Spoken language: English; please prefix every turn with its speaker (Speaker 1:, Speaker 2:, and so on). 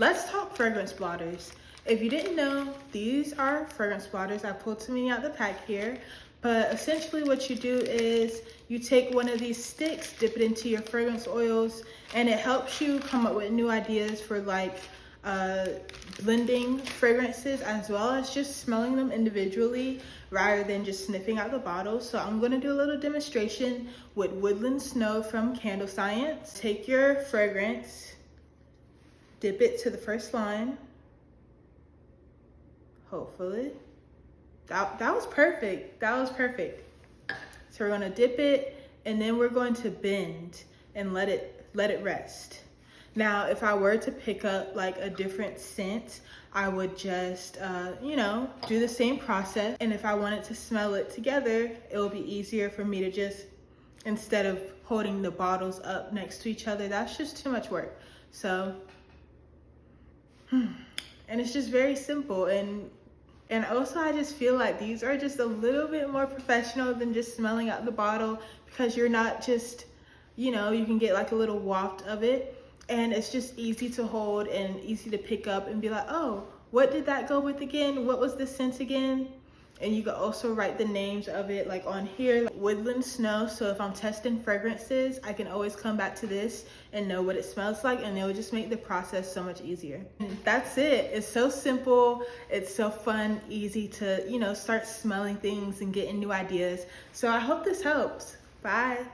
Speaker 1: Let's talk fragrance blotters. If you didn't know, these are fragrance blotters. I pulled some out the pack here. But essentially what you do is you take one of these sticks, dip it into your fragrance oils, and it helps you come up with new ideas for like blending fragrances, as well as just smelling them individually rather than just sniffing out the bottle. So I'm going to do a little demonstration with Woodland Snow from Candle Science. Take your fragrance, dip it to the first line, hopefully. That was perfect. That was perfect. So we're gonna dip it and then we're going to bend and let it rest. Now, if I were to pick up like a different scent, I would just, do the same process. And if I wanted to smell it together, it will be easier for me to just, instead of holding the bottles up next to each other, that's just too much work. So, and it's just very simple. And also I just feel like these are just a little bit more professional than just smelling out the bottle, because you're not just, you can get like a little waft of it, and it's just easy to hold and easy to pick up and be like, oh, what did that go with again? What was the scent again? And you can also write the names of it like on here, like Woodland Snow. So if I'm testing fragrances, I can always come back to this and know what it smells like, and it will just make the process so much easier. And that's it. It's so simple. It's so fun, easy to, start smelling things and getting new ideas. So I hope this helps. Bye.